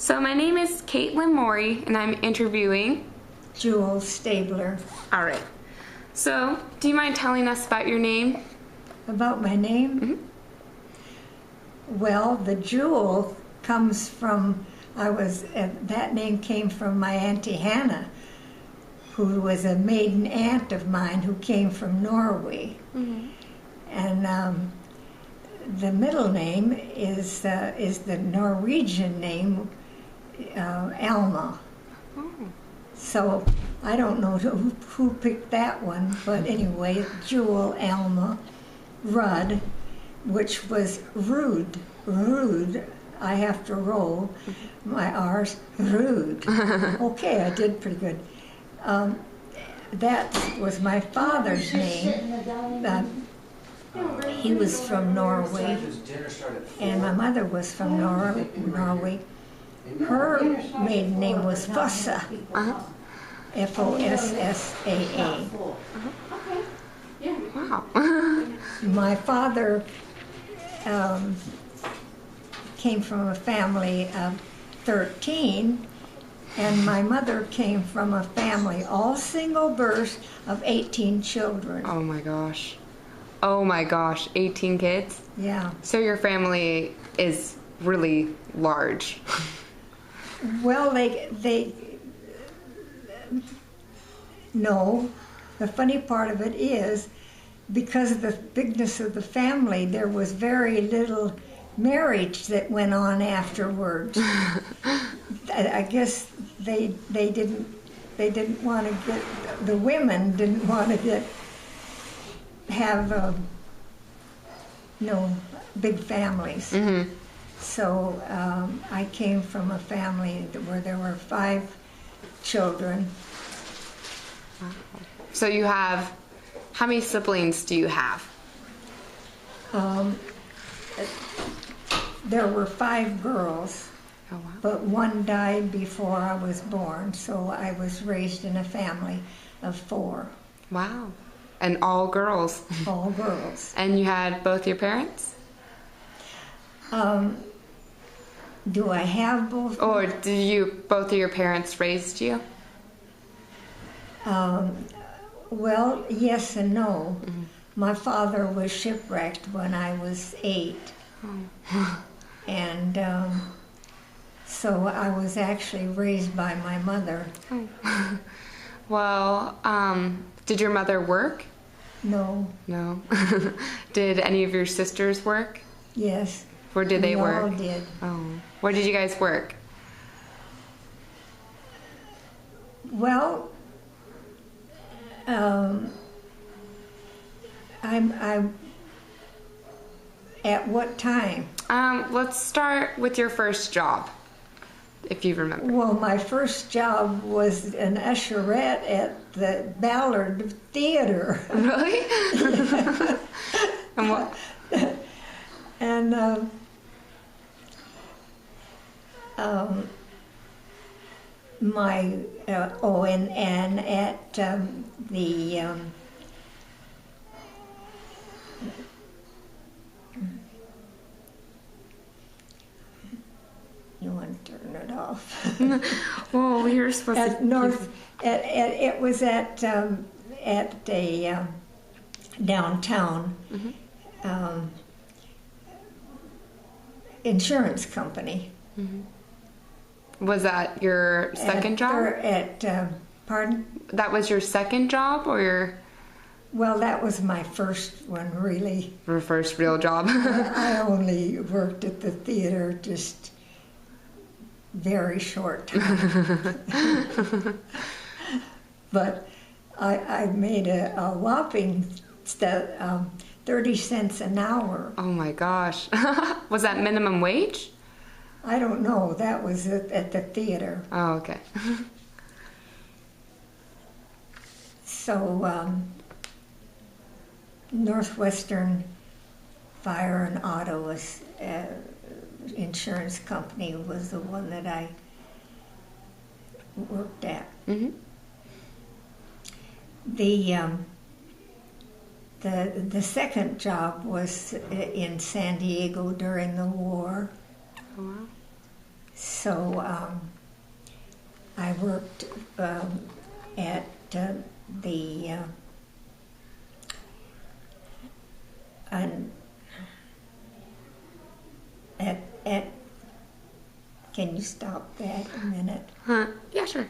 So my name is Caitlin Morey, and I'm interviewing Jewel Stabler. All right. So, do you mind telling us about your name? About my name? Well, the Jewel comes from, that name came from my Auntie Hannah, who was a maiden aunt of mine who came from Norway. And the middle name is the Norwegian name, Alma. So I don't know who picked that one, but anyway, Jewel Alma Rudd, which was Rude. Rude. I have to roll my R's. Rude. Okay, I did pretty good. That was my father's name. He was from Norway, and my mother was from Norway. Her maiden name was Fossa. F-O-S-S-A-A. Wow. My father came from a family of 13, and my mother came from a family, all single births, of 18 children. Oh my gosh. Oh my gosh, 18 kids? Yeah. So your family is really large. Well, no. The funny part of it is, because of the bigness of the family, there was very little marriage that went on afterwards. I guess they didn't want to get, the women didn't want to have big families. So I came from a family where there were 5 children. So you have, how many siblings do you have? There were 5 girls, Oh wow. but one died before I was born, so I was raised in a family of 4, Wow. And all girls. all girls. And you had both your parents? Do I have both? Or both of your parents raised you? Well, yes and no. My father was shipwrecked when I was 8. And so I was actually raised by my mother. Well, did your mother work? No. No. Did any of your sisters work? Yes. Where did they We work? all did. Oh. Where did you guys work? Well, I'm at what time? Let's start with your first job, if you remember. Well, my first job was an usherette at the Ballard Theater. Really? And what? And and at the you want to turn it off. Well, we were supposed At to. North, it was at a downtown insurance company. Was that your second job? Pardon? That was your second job, or your Well, that was my first one, really. first real job? I only worked at the theater just very short time. But I made a whopping 30 cents an hour. Oh my gosh. Was that minimum wage? I don't know. That was at the theater. Oh, okay. So Northwestern Fire and Auto Insurance Company was the one that I worked at. The second job was in San Diego during the war. Oh, wow. So I worked at the at can you stop that a minute? Yeah, sure.